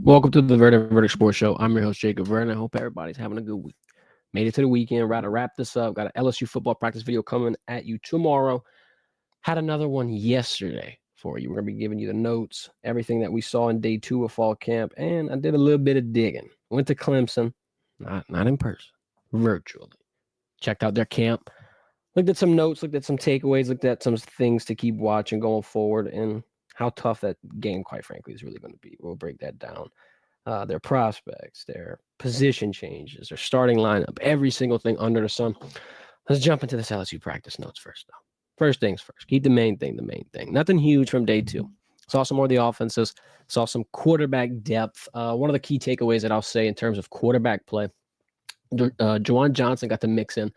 Welcome to the Verdin Verdict Sports Show. I'm your host, Jacob Verdin. I hope everybody's having a good week. Made it to the weekend. About to wrap this up. Got an LSU football practice video coming at you tomorrow. Had another one yesterday for you. We're going to be giving you the notes, everything that we saw in day 2 of fall camp, and I did a little bit of digging. Went to Clemson, not in person, virtually. Checked out their camp. Looked at some notes, looked at some takeaways, looked at some things to keep watching going forward, and how tough that game, quite frankly, is really going to be. We'll break that down. Their prospects, their position changes, their starting lineup, every single thing under the sun. Let's jump into this LSU practice notes first, though. First things first. Keep the main thing. Nothing huge from day 2. Saw some more of the offenses. Saw some quarterback depth. One of the key takeaways that I'll say in terms of quarterback play, Juwan Johnson got to mix in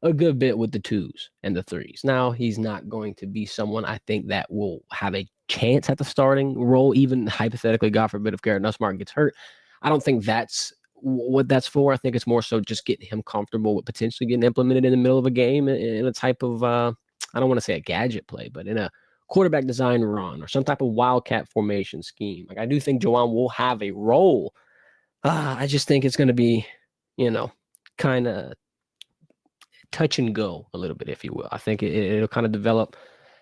a good bit with the 2s and the 3s. Now, he's not going to be someone I think that will have a chance at the starting role, even hypothetically, God forbid, if Garrett Nusmeier gets hurt. I don't think that's what that's for. I think it's more so just getting him comfortable with potentially getting implemented in the middle of a game in a type of, I don't want to say a gadget play, but in a quarterback design run or some type of wildcat formation scheme. Like, I do think Juwan will have a role. I just think it's going to be, kind of touch and go a little bit, if you will. I think it'll kind of develop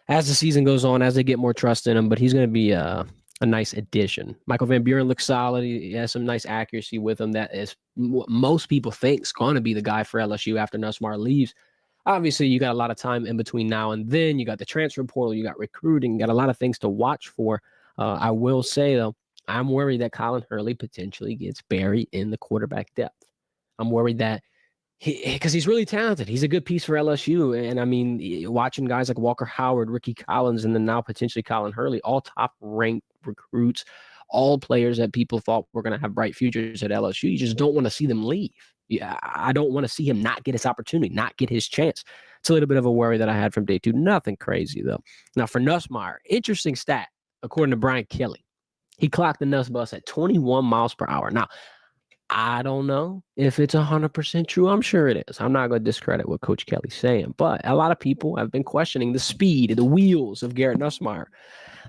as the season goes on, as they get more trust in him, but he's going to be a nice addition. Michael Van Buren looks solid. He has some nice accuracy with him. That is what most people think is going to be the guy for LSU after Nusmeier leaves. Obviously, you got a lot of time in between now and then. You got the transfer portal, you got recruiting, you got a lot of things to watch for. I will say, though, I'm worried that Colin Hurley potentially gets buried in the quarterback depth. I'm worried that because he's really talented. He's a good piece for LSU. And I mean, watching guys like Walker Howard, Ricky Collins, and then now potentially Colin Hurley, all top-ranked recruits, all players that people thought were going to have bright futures at LSU. You just don't want to see them leave. Yeah, I don't want to see him not get his opportunity, not get his chance. It's a little bit of a worry that I had from day 2. Nothing crazy, though. Now, for Nusmeier, interesting stat, according to Brian Kelly. He clocked the Nuss bus at 21 miles per hour. Now, I don't know if it's 100% true. I'm sure it is. I'm not going to discredit what Coach Kelly's saying, but a lot of people have been questioning the speed, the wheels of Garrett Nusmeier.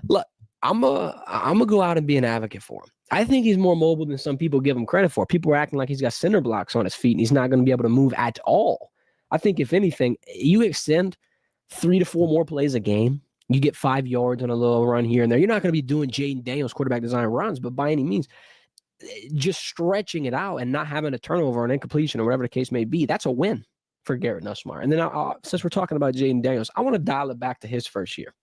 Look, I'm gonna go out and be an advocate for him. I think he's more mobile than some people give him credit for. People are acting like he's got cinder blocks on his feet and he's not going to be able to move at all. I think if anything, you extend 3 to 4 more plays a game, you get 5 yards on a little run here and there. You're not going to be doing Jaden Daniels quarterback design runs, but by any means, just stretching it out and not having a turnover or an incompletion or whatever the case may be, that's a win for Garrett Nusmeier. And then since we're talking about Jaden Daniels, I want to dial it back to his first year.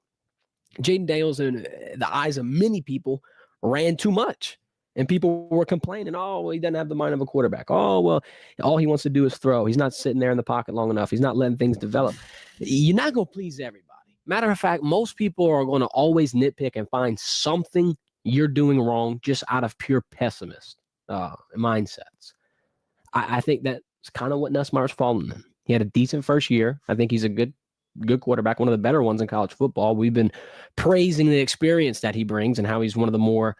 Jaden Daniels, in the eyes of many people, ran too much. And people were complaining, oh, well, he doesn't have the mind of a quarterback. Oh, well, all he wants to do is throw. He's not sitting there in the pocket long enough. He's not letting things develop. You're not going to please everybody. Matter of fact, most people are going to always nitpick and find something you're doing wrong just out of pure pessimist mindsets. I think that's kind of what Nussmeier's fallen in. He had a decent first year. I think he's a good quarterback, one of the better ones in college football. We've been praising the experience that he brings and how he's one of the more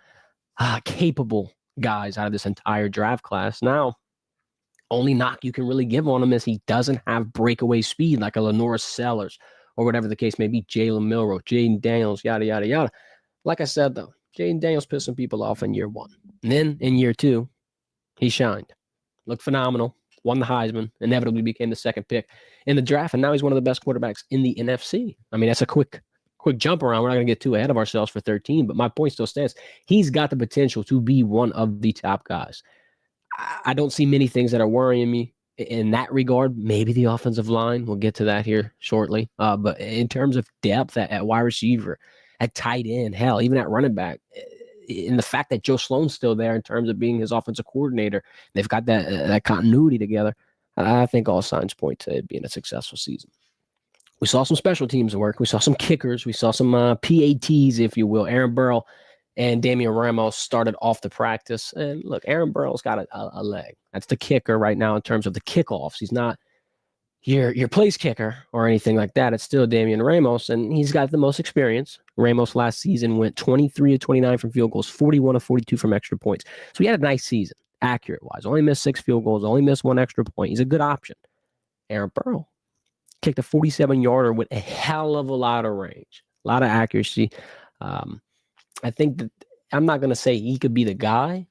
capable guys out of this entire draft class. Now, only knock you can really give on him is he doesn't have breakaway speed like a Lenora Sellers or whatever the case may be, Jalen Milroe, Jaden Daniels, yada, yada, yada. Like I said, though, Jaden Daniels pissed some people off in year 1. And then in year 2, he shined. Looked phenomenal. Won the Heisman. Inevitably became the second pick in the draft. And now he's one of the best quarterbacks in the NFC. I mean, that's a quick jump around. We're not going to get too ahead of ourselves for 13. But my point still stands. He's got the potential to be one of the top guys. I don't see many things that are worrying me in that regard. Maybe the offensive line. We'll get to that here shortly. But in terms of depth at wide receiver, at tight end, hell, even at running back, in the fact that Joe Sloan's still there in terms of being his offensive coordinator, they've got that continuity together. I think all signs point to it being a successful season. We saw some special teams work. We saw some kickers. We saw some PATs, if you will. Aaron Burrell and Damian Ramos started off the practice. And look, Aaron Burrell's got a leg. That's the kicker right now in terms of the kickoffs. He's not your place kicker or anything like that. It's still Damian Ramos, and he's got the most experience. Ramos last season went 23 of 29 from field goals, 41 of 42 from extra points. So he had a nice season, accurate-wise. Only missed 6 field goals, only missed 1 extra point. He's a good option. Aaron Burrell kicked a 47-yarder with a hell of a lot of range, a lot of accuracy. I think that I'm not going to say he could be the guy,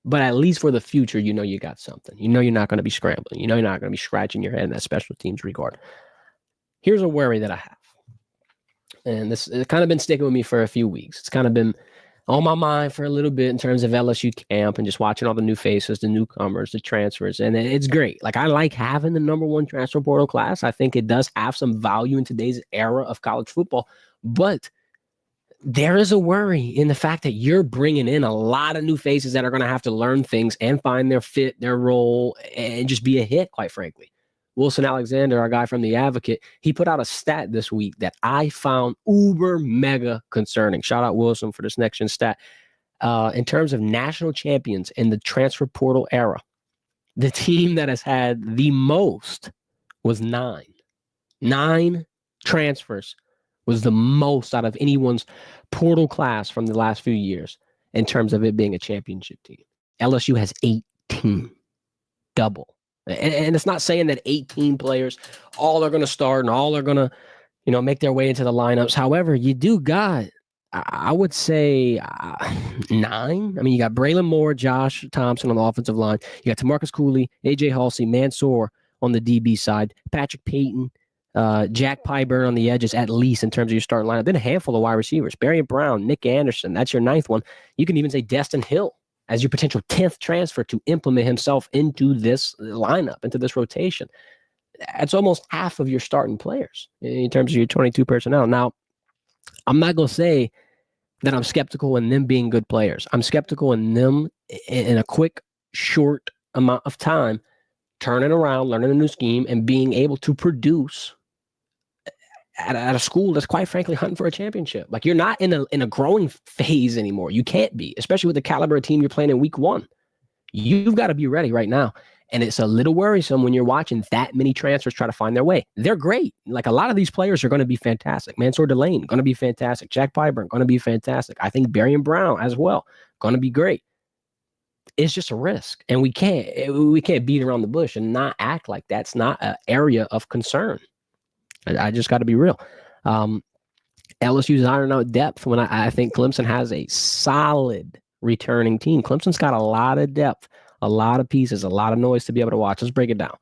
But at least for the future, you know you got something. You know you're not going to be scrambling. You know you're not going to be scratching your head in that special teams regard. Here's a worry that I have. And this has kind of been sticking with me for a few weeks. It's kind of been on my mind for a little bit in terms of LSU camp and just watching all the new faces, the newcomers, the transfers. And it's great. Like, I like having the number one transfer portal class. I think it does have some value in today's era of college football. But there is a worry in the fact that you're bringing in a lot of new faces that are going to have to learn things and find their fit, their role, and just be a hit, quite frankly. Wilson Alexander, our guy from The Advocate, he put out a stat this week that I found uber mega concerning. Shout out Wilson for this next gen stat. In terms of national champions in the transfer portal era, the team that has had the most was 9. 9 transfers was the most out of anyone's portal class from the last few years in terms of it being a championship team. LSU has 18. Double. And it's not saying that 18 players all are going to start and all are going to, make their way into the lineups. However, you do got, I would say, 9. I mean, you got Braylon Moore, Josh Thompson on the offensive line. You got TaMarcus Cooley, AJ Halsey, Mansour on the DB side, Patrick Payton, Jack Pyburn on the edges, at least in terms of your starting lineup. Then a handful of wide receivers. Barry Brown, Nick Anderson. That's your 9th one. You can even say Destin Hill as your potential 10th transfer to implement himself into this lineup, into this rotation. That's almost half of your starting players in terms of your 22 personnel. Now, I'm not going to say that I'm skeptical in them being good players. I'm skeptical in them in a quick, short amount of time, turning around, learning a new scheme, and being able to produce at a school that's quite frankly hunting for a championship. Like, you're not in a growing phase anymore. You can't be, especially with the caliber of team you're playing in week 1. You've got to be ready right now. And it's a little worrisome when you're watching that many transfers try to find their way. They're great. Like, a lot of these players are going to be fantastic. Mansour Delane, going to be fantastic. Jack Pyburn, going to be fantastic. I think Barry Brown as well, going to be great. It's just a risk. And we can't beat around the bush and not act like that's not an area of concern. I just got to be real. LSU's iron out depth when I think Clemson has a solid returning team. Clemson's got a lot of depth, a lot of pieces, a lot of noise to be able to watch. Let's break it down.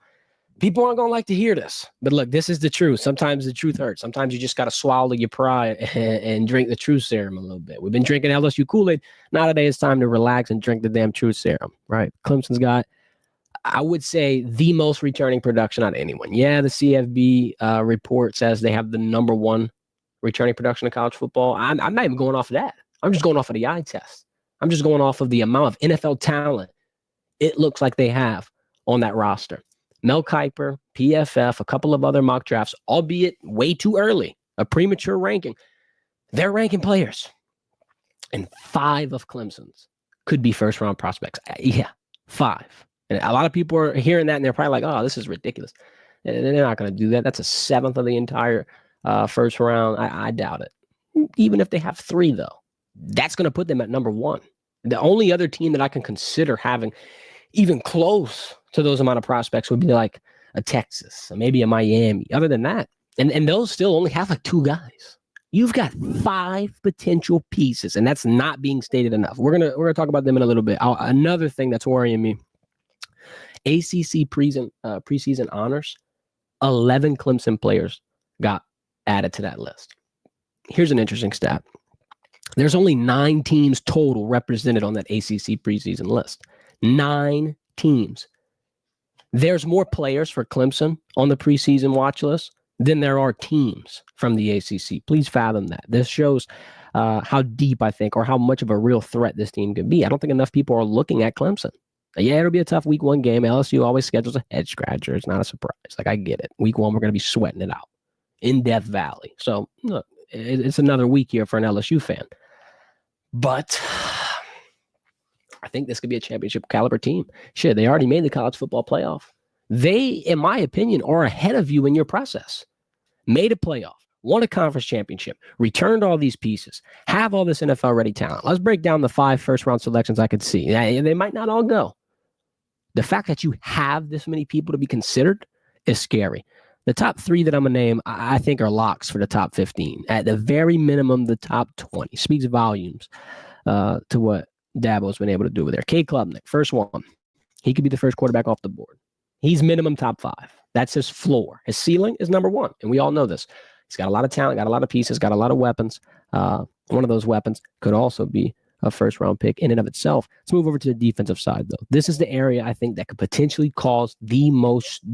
People aren't going to like to hear this, but look, this is the truth. Sometimes the truth hurts. Sometimes you just got to swallow your pride and drink the truth serum a little bit. We've been drinking LSU Kool-Aid. Now today it's time to relax and drink the damn truth serum, right? Clemson's got, I would say, the most returning production out of anyone. Yeah, the CFB report says they have the number 1 returning production of college football. I'm not even going off of that. I'm just going off of the eye test. I'm just going off of the amount of NFL talent it looks like they have on that roster. Mel Kiper, PFF, a couple of other mock drafts, albeit way too early, a premature ranking. They're ranking players. And 5 of Clemson's could be first-round prospects. Yeah, 5. And a lot of people are hearing that, and they're probably like, oh, this is ridiculous. And they're not going to do that. That's a 7th of the entire first round. I doubt it. Even if they have 3, though, that's going to put them at number 1. The only other team that I can consider having even close to those amount of prospects would be like a Texas, or maybe a Miami. Other than that, and those still only have like 2 guys. You've got 5 potential pieces, and that's not being stated enough. We're gonna talk about them in a little bit. Another thing that's worrying me: ACC preseason honors. 11 Clemson players got added to that list. Here's an interesting stat: there's only 9 teams total represented on that ACC preseason list. 9 teams. There's more players for Clemson on the preseason watch list than there are teams from the ACC. Please fathom that. This shows how deep I think, or how much of a real threat this team could be. I don't think enough people are looking at Clemson. Yeah, it'll be a tough week 1 game. LSU always schedules a head scratcher. It's not a surprise. Like, I get it. Week 1, we're going to be sweating it out in Death Valley. So, look, it's another week here for an LSU fan. But I think this could be a championship caliber team. Shit, they already made the college football playoff. They, in my opinion, are ahead of you in your process. Made a playoff, won a conference championship, returned all these pieces, have all this NFL-ready talent. Let's break down the 5 first-round selections I could see. They might not all go. The fact that you have this many people to be considered is scary. The top 3 that I'm going to name, I think, are locks for the top 15. At the very minimum, the top 20. Speaks volumes to what Dabo's been able to do with there. Cade Klubnik, first one. He could be the first quarterback off the board. He's minimum top 5. That's his floor. His ceiling is number 1, and we all know this. He's got a lot of talent, got a lot of pieces, got a lot of weapons. One of those weapons could also be a first-round pick in and of itself. Let's move over to the defensive side, though. This is the area I think that could potentially cause the most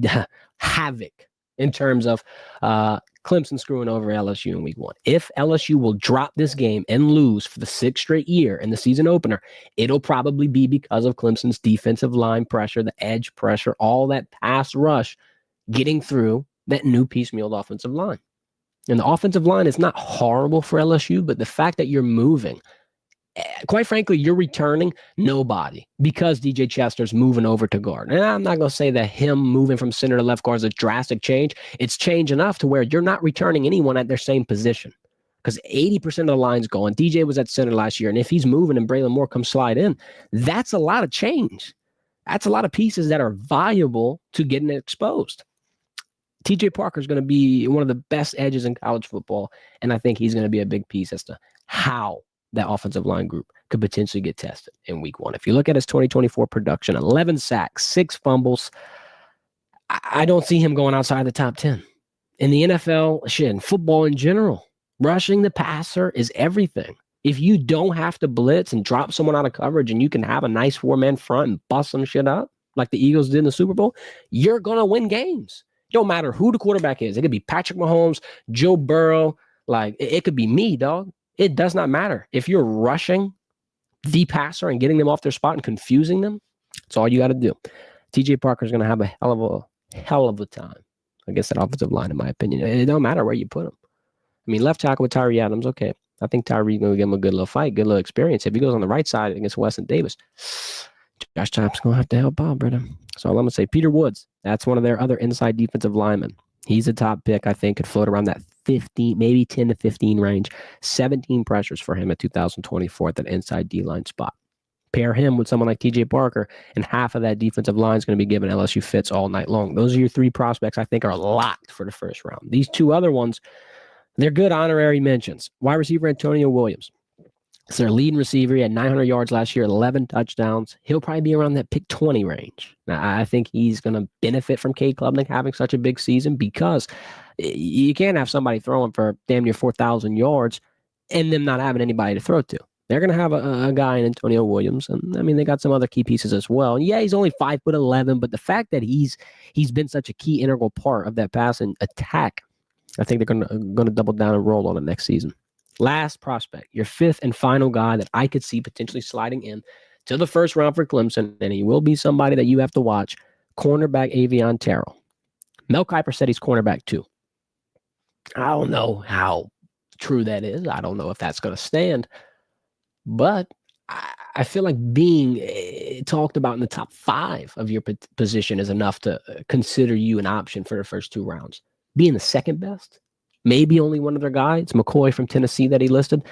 havoc in terms of Clemson screwing over LSU in week 1. If LSU will drop this game and lose for the 6th straight year in the season opener, it'll probably be because of Clemson's defensive line pressure, the edge pressure, all that pass rush getting through that new piecemeal offensive line. And the offensive line is not horrible for LSU, but the fact that you're moving, quite frankly, you're returning nobody because DJ Chester's moving over to guard. And I'm not going to say that him moving from center to left guard is a drastic change. It's change enough to where you're not returning anyone at their same position because 80% of the line's going. DJ was at center last year, and if he's moving and Braylon Moore comes slide in, that's a lot of change. That's a lot of pieces that are valuable to getting exposed. TJ Parker is going to be one of the best edges in college football, and I think he's going to be a big piece as to how that offensive line group could potentially get tested in week 1. If you look at his 2024 production, 11 sacks, 6 fumbles, I don't see him going outside the top 10. In the NFL, in football in general, rushing the passer is everything. If you don't have to blitz and drop someone out of coverage and you can have a nice 4-man front and bust some shit up like the Eagles did in the Super Bowl, you're going to win games. It don't matter who the quarterback is. It could be Patrick Mahomes, Joe Burrow. Like, it could be me, dog. It does not matter. If you're rushing the passer and getting them off their spot and confusing them, that's all you got to do. TJ Parker's going to have a hell of a time against that offensive line, in my opinion. It don't matter where you put him. I mean, left tackle with Tyree Adams, okay. I think Tyree's going to give him a good little fight, good little experience. If he goes on the right side against Weston Davis, Josh Chopp's going to have to help out, brother. So I'm going to say Peter Woods. That's one of their other inside defensive linemen. He's a top pick, I think, could float around that 15, maybe 10 to 15 range. 17 pressures for him at 2024 at that inside D-line spot. Pair him with someone like TJ Parker, and half of that defensive line is going to be giving LSU fits all night long. Those are your 3 prospects I think are locked for the first round. These 2 other ones, they're good honorary mentions. Wide receiver Antonio Williams. It's their leading receiver. He had 900 yards last year, 11 touchdowns. He'll probably be around that pick 20 range. Now, I think he's going to benefit from Cade Klubnik having such a big season because you can't have somebody throwing for damn near 4,000 yards and them not having anybody to throw to. They're going to have a guy in Antonio Williams. And I mean, they got some other key pieces as well. And yeah, he's only 5'11", but the fact that he's been such a key integral part of that passing attack, I think they're going to double down and roll on it next season. Last prospect, your 5th and final guy that I could see potentially sliding in to the first round for Clemson, and he will be somebody that you have to watch, cornerback Avion Terrell. Mel Kiper said he's cornerback 2. I don't know how true that is. I don't know if that's going to stand, but I feel like being talked about in the top 5 of your position is enough to consider you an option for the first 2 rounds. Being the second best, maybe only one other guy. It's McCoy from Tennessee that he listed.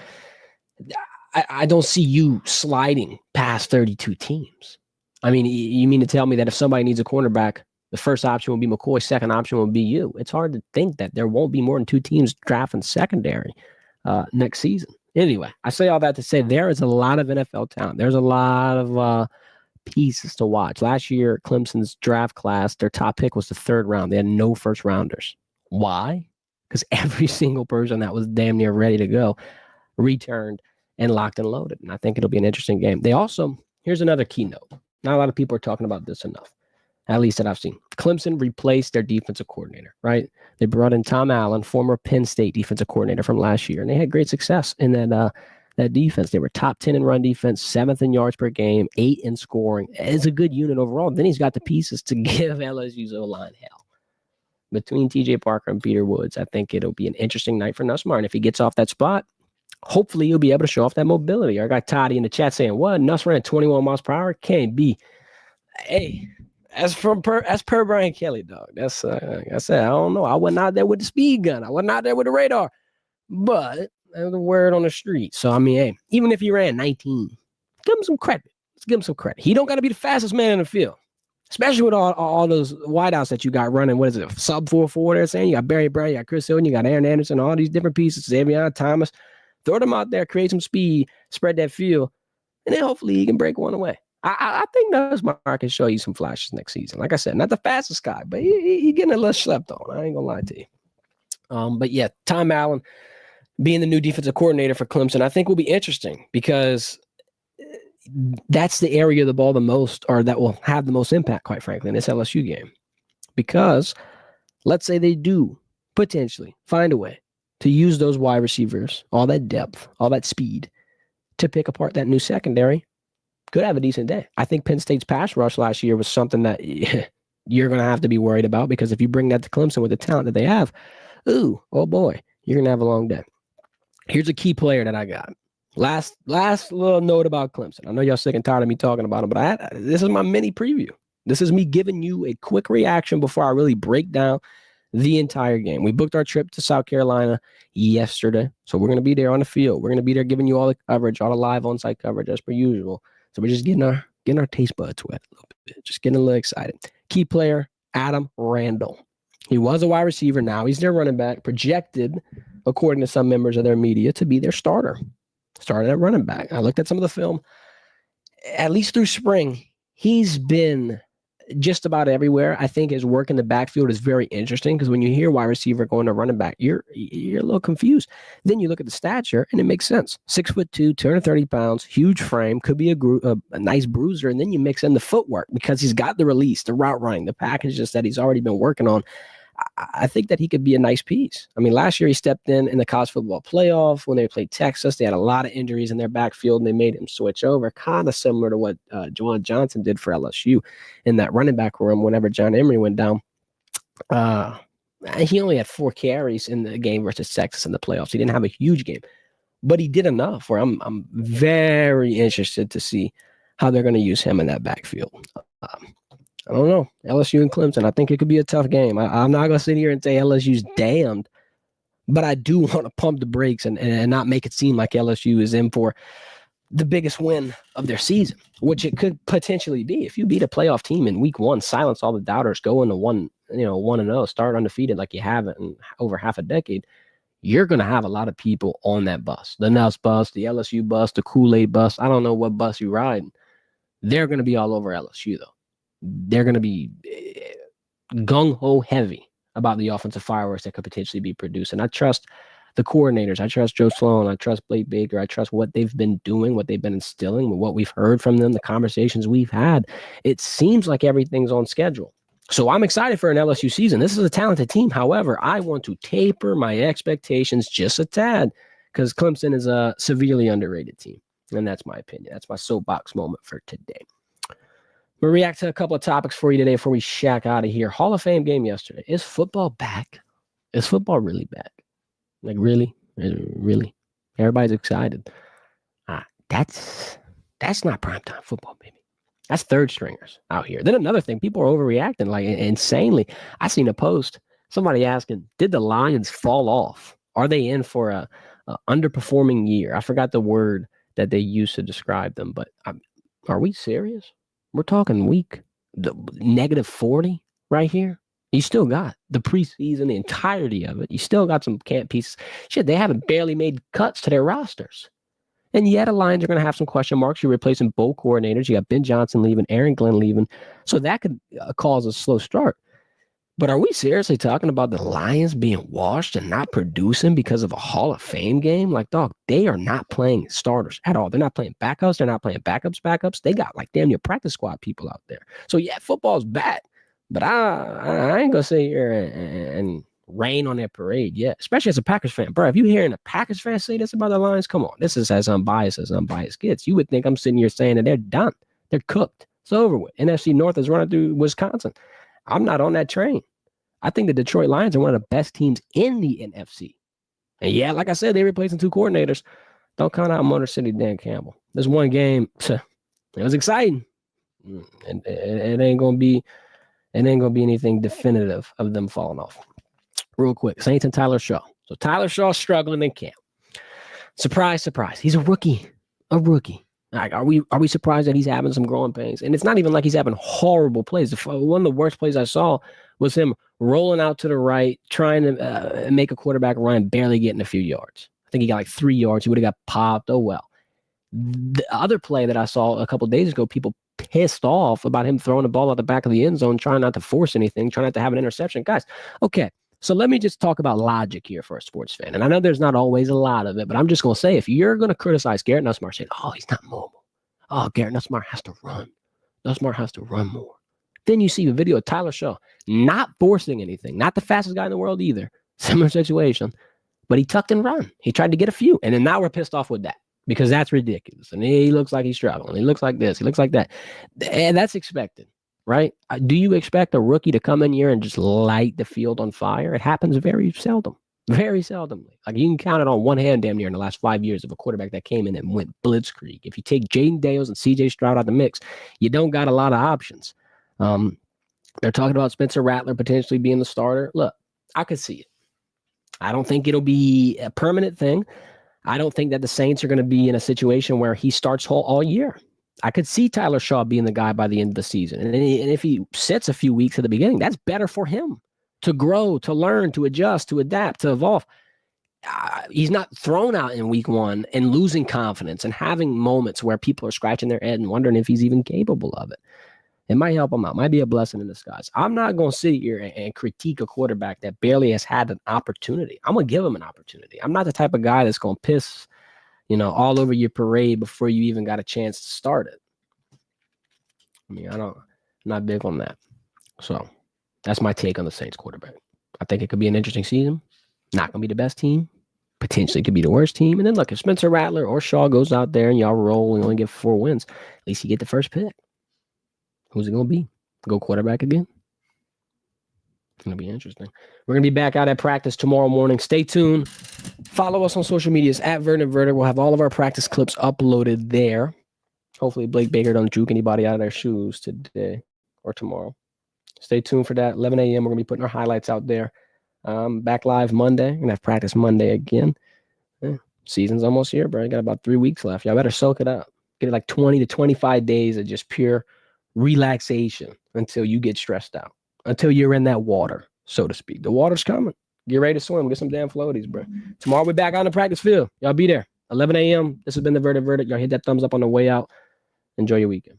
I don't see you sliding past 32 teams. I mean, you mean to tell me that if somebody needs a cornerback, the first option will be McCoy, second option will be you? It's hard to think that there won't be more than 2 teams drafting secondary next season. Anyway, I say all that to say there is a lot of NFL talent. There's a lot of pieces to watch. Last year, Clemson's draft class, their top pick was the 3rd round. They had no first rounders. Why? Because every single person that was damn near ready to go returned and locked and loaded. And I think it'll be an interesting game. They also, here's another keynote. Not a lot of people are talking about this enough, at least that I've seen. Clemson replaced their defensive coordinator, right? They brought in Tom Allen, former Penn State defensive coordinator from last year, and they had great success in that defense. They were top 10 in run defense, 7th in yards per game, 8 in scoring. It's a good unit overall. Then he's got the pieces to give LSU's O-line hell. Between TJ Parker and Peter Woods, I think it'll be an interesting night for Nusmeier. And if he gets off that spot, hopefully he'll be able to show off that mobility. I got Toddy in the chat saying, what? Nuss ran 21 miles per hour? Can't be. Hey, as per Brian Kelly, dog. That's like I said, I don't know. I wasn't out there with the speed gun. I wasn't out there with the radar. But there's the word on the street. So, I mean, hey, even if he ran 19, give him some credit. Let's give him some credit. He don't got to be the fastest man in the field. Especially with all those wideouts that you got running. What is it? Sub 4-4 they're saying? You got Barry Brown, you got Chris Hilton, you got Aaron Anderson, all these different pieces. Xavier Thomas. Throw them out there, create some speed, spread that field. and then hopefully he can break one away. I think Nusmeier can show you some flashes next season. Like I said, not the fastest guy, but he getting a little slept on. I ain't gonna lie to you. But yeah, Tom Allen being the new defensive coordinator for Clemson, I think will be interesting because that's the area of the ball the most, or that will have the most impact, quite frankly, in this LSU game. Because let's say they do potentially find a way to use those wide receivers, all that depth, all that speed, to pick apart that new secondary, could have a decent day. I think Penn State's pass rush last year was something that you're going to have to be worried about, because if you bring that to Clemson with the talent that they have, oh boy, you're going to have a long day. Here's a key player that I got. Last little note about Clemson. I know y'all sick and tired of me talking about him, but this is my mini preview. This is me giving you a quick reaction before I really break down the entire game. We booked our trip to South Carolina yesterday, so we're going to be there on the field. We're going to be there giving you all the coverage, all the live on-site coverage as per usual. So we're just getting our taste buds wet a little bit, just getting a little excited. Key player, Adam Randall. He was a wide receiver. Now he's their running back, projected, according to some members of their media, to be their starter. Started at running back. I looked at some of the film. At least through spring, he's been just about everywhere. I think his work in the backfield is very interesting, because when you hear wide receiver going to running back, you're a little confused. Then you look at the stature, and it makes sense. 6'2", 230 pounds, huge frame, could be a nice bruiser. And then you mix in the footwork, because he's got the release, the route running, the packages that he's already been working on. I think that he could be a nice piece. I mean, last year he stepped in the college football playoff when they played Texas. They had a lot of injuries in their backfield, and they made him switch over, kind of similar to what Juwan Johnson did for LSU in that running back room whenever John Emery went down. He only had 4 carries in the game versus Texas in the playoffs. He didn't have a huge game, but he did enough where I'm very interested to see how they're going to use him in that backfield. I don't know. LSU and Clemson, I think it could be a tough game. I'm not going to sit here and say LSU's damned, but I do want to pump the brakes and not make it seem like LSU is in for the biggest win of their season, which it could potentially be. If you beat a playoff team in week 1, silence all the doubters, go into 1-0, start undefeated like you haven't in over half a decade, you're going to have a lot of people on that bus. The Nuss bus, the LSU bus, the Kool-Aid bus. I don't know what bus you ride. They're going to be all over LSU, though. They're going to be gung-ho heavy about the offensive fireworks that could potentially be produced. And I trust the coordinators. I trust Joe Sloan. I trust Blake Baker. I trust what they've been doing, what they've been instilling, what we've heard from them, the conversations we've had. It seems like everything's on schedule. So I'm excited for an LSU season. This is a talented team. However, I want to taper my expectations just a tad, because Clemson is a severely underrated team. And that's my opinion. That's my soapbox moment for today. We'll react to a couple of topics for you today before we shack out of here. Hall of Fame game yesterday. Is football back? Is football really back? Like, really? Really? Everybody's excited. That's not primetime football, baby. That's third stringers out here. Then another thing, people are overreacting like insanely. I seen a post, somebody asking, did the Lions fall off? Are they in for a underperforming year? I forgot the word that they used to describe them, but are we serious? We're talking week -40 right here. You still got the preseason, the entirety of it. You still got some camp pieces. Shit, they haven't barely made cuts to their rosters. And yet, the Lions are going to have some question marks. You're replacing both coordinators. You got Ben Johnson leaving, Aaron Glenn leaving. So that could cause a slow start. But are we seriously talking about the Lions being washed and not producing because of a Hall of Fame game? Like, dog, they are not playing starters at all. They're not playing backups. They're not playing backups. They got like damn near practice squad people out there. So, yeah, football's back. But I ain't going to sit here and rain on that parade yet, especially as a Packers fan. Bro, if you hearing a Packers fan say this about the Lions, come on. This is as unbiased gets. You would think I'm sitting here saying that they're done. They're cooked. It's over with. NFC North is running through Wisconsin. I'm not on that train. I think the Detroit Lions are one of the best teams in the NFC. And yeah, like I said, they're replacing 2 coordinators. Don't count out Motor City Dan Campbell. This one game, it was exciting. It ain't gonna be anything definitive of them falling off. Real quick, Saints and Tyler Shaw. So Tyler Shaw's struggling in camp. Surprise, surprise. He's a rookie. Like, are we surprised that he's having some growing pains? And it's not even like he's having horrible plays. One of the worst plays I saw was him rolling out to the right, trying to make a quarterback run, barely getting a few yards. I think he got like 3 yards. He would have got popped. Oh, well. The other play that I saw a couple days ago, people pissed off about him throwing the ball out the back of the end zone, trying not to force anything, trying not to have an interception. Guys, okay, so let me just talk about logic here for a sports fan. And I know there's not always a lot of it, but I'm just going to say, if you're going to criticize Garrett Nusmeier saying, oh, he's not mobile. Oh, Garrett Nusmeier has to run. Nusmeier has to run more. Then you see a video of Tyler Shaw not forcing anything, not the fastest guy in the world either. Similar situation, but he tucked and run. He tried to get a few. And then now we're pissed off with that because that's ridiculous. And he looks like he's struggling. He looks like this. He looks like that. And that's expected, right? Do you expect a rookie to come in here and just light the field on fire? It happens very seldom. Very seldomly. Like you can count it on one hand damn near in the last 5 years of a quarterback that came in and went blitzkrieg. If you take Jaden Daniels and CJ Stroud out of the mix, you don't got a lot of options. They're talking about Spencer Rattler potentially being the starter. Look, I could see it. I don't think it'll be a permanent thing. I don't think that the Saints are going to be in a situation where he starts all year. I could see Tyler Shaw being the guy by the end of the season. And if he sits a few weeks at the beginning, that's better for him to grow, to learn, to adjust, to adapt, to evolve. He's not thrown out in week one and losing confidence and having moments where people are scratching their head and wondering if he's even capable of it. It might help him out. Might be a blessing in disguise. I'm not going to sit here and critique a quarterback that barely has had an opportunity. I'm going to give him an opportunity. I'm not the type of guy that's going to piss, all over your parade before you even got a chance to start it. I mean, I'm not big on that. So that's my take on the Saints quarterback. I think it could be an interesting season. Not going to be the best team. Potentially could be the worst team. And then look, if Spencer Rattler or Shaw goes out there and y'all roll and only get 4 wins, at least you get the first pick. Who's it going to be? Go quarterback again? It's going to be interesting. We're going to be back out at practice tomorrow morning. Stay tuned. Follow us on social medias at Verdin Verdict. We'll have all of our practice clips uploaded there. Hopefully Blake Baker don't juke anybody out of their shoes today or tomorrow. Stay tuned for that. 11 a.m. We're going to be putting our highlights out there. Back live Monday. We're going to have practice Monday again. Season's almost here, bro. You got about 3 weeks left. Y'all better soak it up. Get it like 20 to 25 days of just pure relaxation until you get stressed out, until you're in that water, so to speak. The water's coming. Get ready to swim. Get some damn floaties, bro. Tomorrow we're back on the practice field. Y'all be there. 11 a.m. This has been the Verdin Verdict. Y'all hit that thumbs up on the way out. Enjoy your weekend.